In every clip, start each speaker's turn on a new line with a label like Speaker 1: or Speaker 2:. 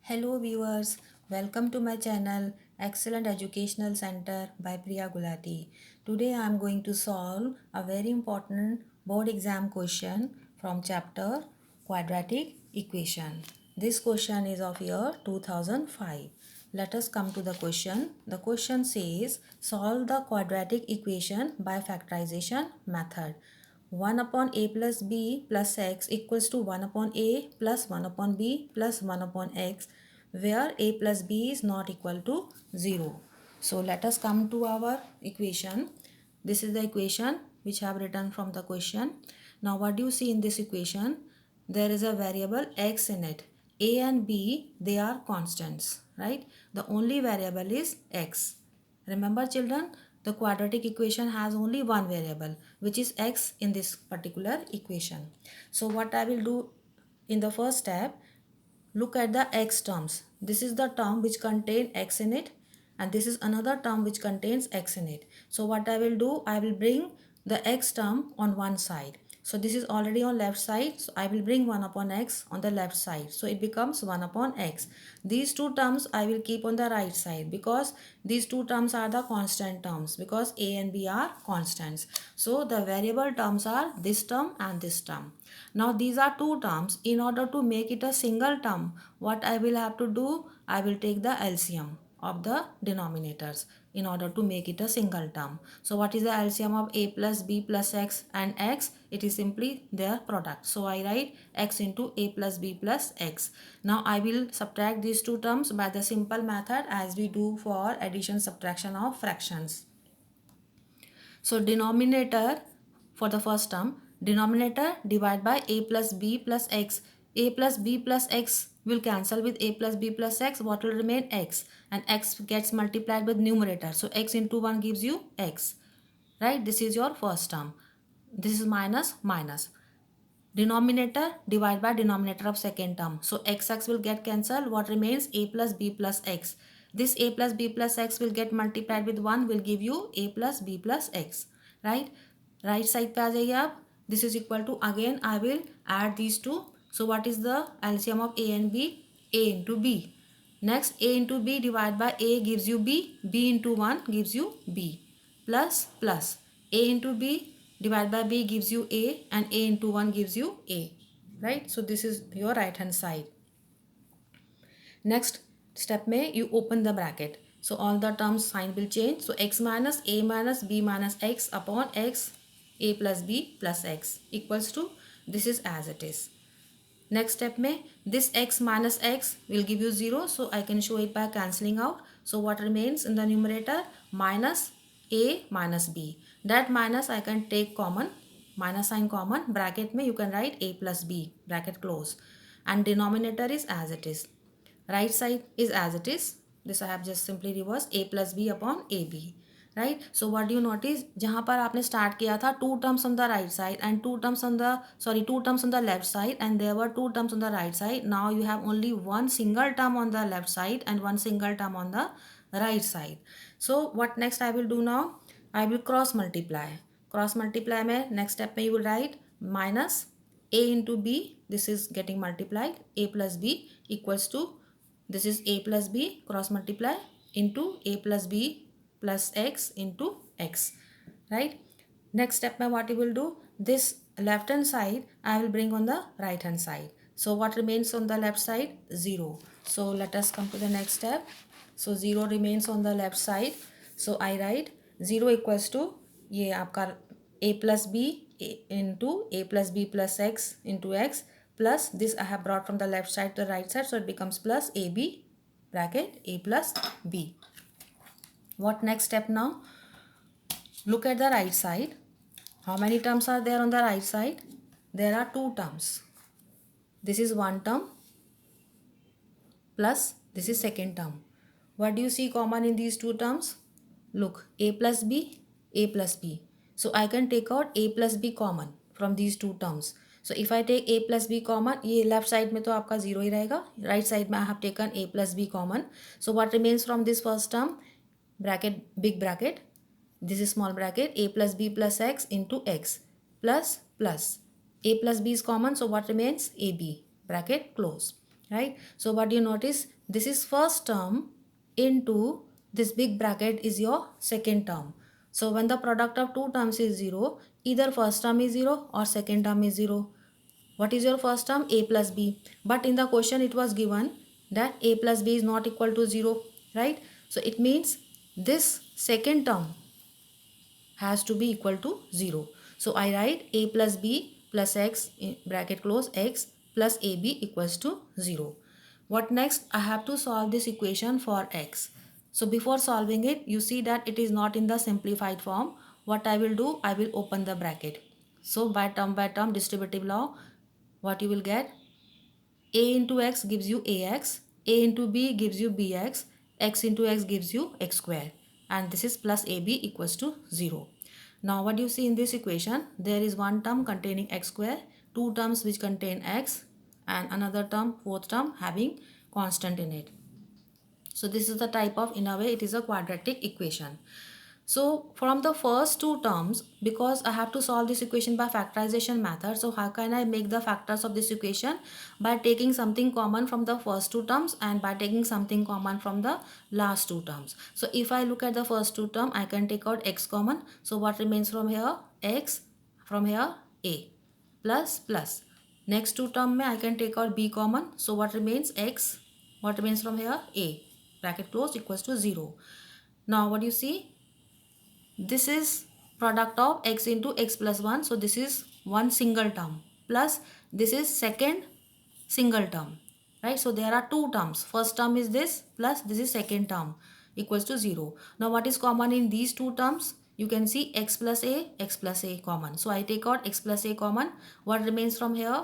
Speaker 1: Hello viewers, welcome to my channel Excellent Educational Center by Priya Gulati. Today I am going to solve a very important board exam question from chapter Quadratic Equation. This question is of year 2005. Let us come to the question. The question says solve the quadratic equation by factorization method. 1 upon a plus b plus x equals to 1 upon a plus 1 upon b plus 1 upon x, where a plus b is not equal to 0. So let us come to our equation. This is the equation which I have written from the question. Now what do you see in this equation? There is a variable x in it. A and b, they are constants, right? The only variable is x. Remember children, the quadratic equation has only one variable, which is x in this particular equation. So what I will do in the first step, look at the x terms. This is the term which contains x in it, and this is another term which contains x in it. So what I will do, I will bring the x term on one side. So this is already on left side, so I will bring 1 upon x on the left side. So it becomes 1 upon x. These two terms I will keep on the right side because these two terms are the constant terms, because a and b are constants. So the variable terms are this term and this term. Now these are two terms. In order to make it a single term, what I will have to do, I will take the LCM of the denominators in order to make it a single term. So what is the LCM of a plus b plus x and x? It is simply their product. So I write x into a plus b plus x. Now I will subtract these two terms by the simple method as we do for addition subtraction of fractions. So denominator for the first term, denominator divide by a plus b plus x. A plus b plus x will cancel with a plus b plus x. What will remain? X. And x gets multiplied with numerator. So x into 1 gives you x. Right? This is your first term. This is minus minus. Denominator divide by denominator of second term. So x will get cancelled. What remains? A plus b plus x. This a plus b plus x will get multiplied with 1, will give you a plus b plus x. Right? Right side पे आ जाइए आप. This is equal to, again I will add these two. So what is the LCM of a and b? A into b. Next, a into b divided by a gives you b. B into 1 gives you b. Plus plus. A into b divided by b gives you a, and a into 1 gives you a. Right? So this is your right hand side. Next step में you open the bracket. So all the terms sign will change. So x minus a minus b minus x upon x a plus b plus x equals to, this is as it is. Next step में this x minus x will give you 0. So I can show it by cancelling out. So what remains in the numerator? Minus a minus b. That minus I can take common. Minus sign common. Bracket में you can write a plus b. Bracket close. And denominator is as it is. Right side is as it is. This I have just simply reversed a plus b upon ab. Right? So what do you notice? जहाँ पर आपने start किया था, two terms on the right side and two terms on the left side, and there were two terms on the right side. Now you have only one single term on the left side and one single term on the right side. So what next I will do now? I will cross multiply. Cross multiply में next step में you will write minus a into b. This is getting multiplied. A plus b equals to, this is a plus b cross multiply into a plus b plus x into x. Right? Next step में what you will do? This left hand side I will bring on the right hand side. So what remains on the left side? 0. So let us come to the next step. So 0 remains on the left side. So I write 0 equals to, ये आपका a plus b into a plus b plus x into x, plus this I have brought from the left side to the right side, so it becomes plus ab bracket a plus b. What next step now? Look at the right side. How many terms are there on the right side? There are two terms. This is one term plus this is second term. What do you see common in these two terms? Look, a plus b, a plus b. So I can take out a plus b common from these two terms. So if I take a plus b common, ये left side में तो आपका 0 ही रहेगा. Right side में I have taken a plus b common. So what remains from this first term? Bracket, big bracket. This is small bracket. A plus b plus x into x plus plus. A plus b is common, so what remains? ab bracket close. right? So what do you notice? This is first term into this big bracket is your second term. So when the product of two terms is 0, either first term is 0 or second term is 0. What is your first term? A plus b. But in the question it was given that a plus b is not equal to 0, right? So it means this second term has to be equal to 0. So I write a plus b plus x in bracket close x plus ab equals to 0. What next? I have to solve this equation for x. So before solving it, you see that it is not in the simplified form. What I will do, I will open the bracket. So by term distributive law, what you will get? A into x gives you ax, a into b gives you bx, x into x gives you x square, and this is plus ab equals to 0. Now what do you see in this equation? There is one term containing x square, two terms which contain x, and another term, fourth term, having constant in it. So this is the type of, in a way, it is a quadratic equation. So from the first two terms, because I have to solve this equation by factorization method, so how can I make the factors of this equation? By taking something common from the first two terms and by taking something common from the last two terms. So if I look at the first two terms, I can take out x common. So what remains from here? X, from here a, plus plus. Next two term I can take out b common. So what remains? X. What remains from here? A. Bracket closed equals to 0. Now what do you see? This is product of x into x plus 1. So this is one single term plus this is second single term, right? So there are two terms. First term is this plus this is second term equals to 0. Now what is common in these two terms? You can see x plus a common. So I take out x plus a common. What remains from here?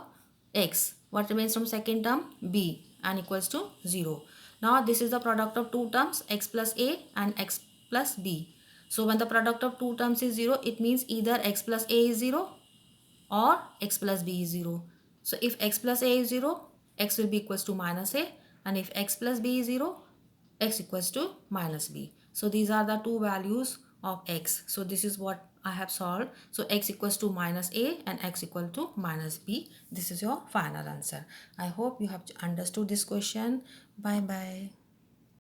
Speaker 1: X. What remains from second term? B, and equals to 0. Now this is the product of two terms, x plus a and x plus b. So when the product of two terms is 0, it means either x plus a is 0 or x plus b is 0. So if x plus a is 0, x will be equals to minus a, and if x plus b is 0, x equals to minus b. So these are the two values of x. So this is what I have solved. So x equals to minus a and x equal to minus b. This is your final answer. I hope you have understood this question. Bye bye.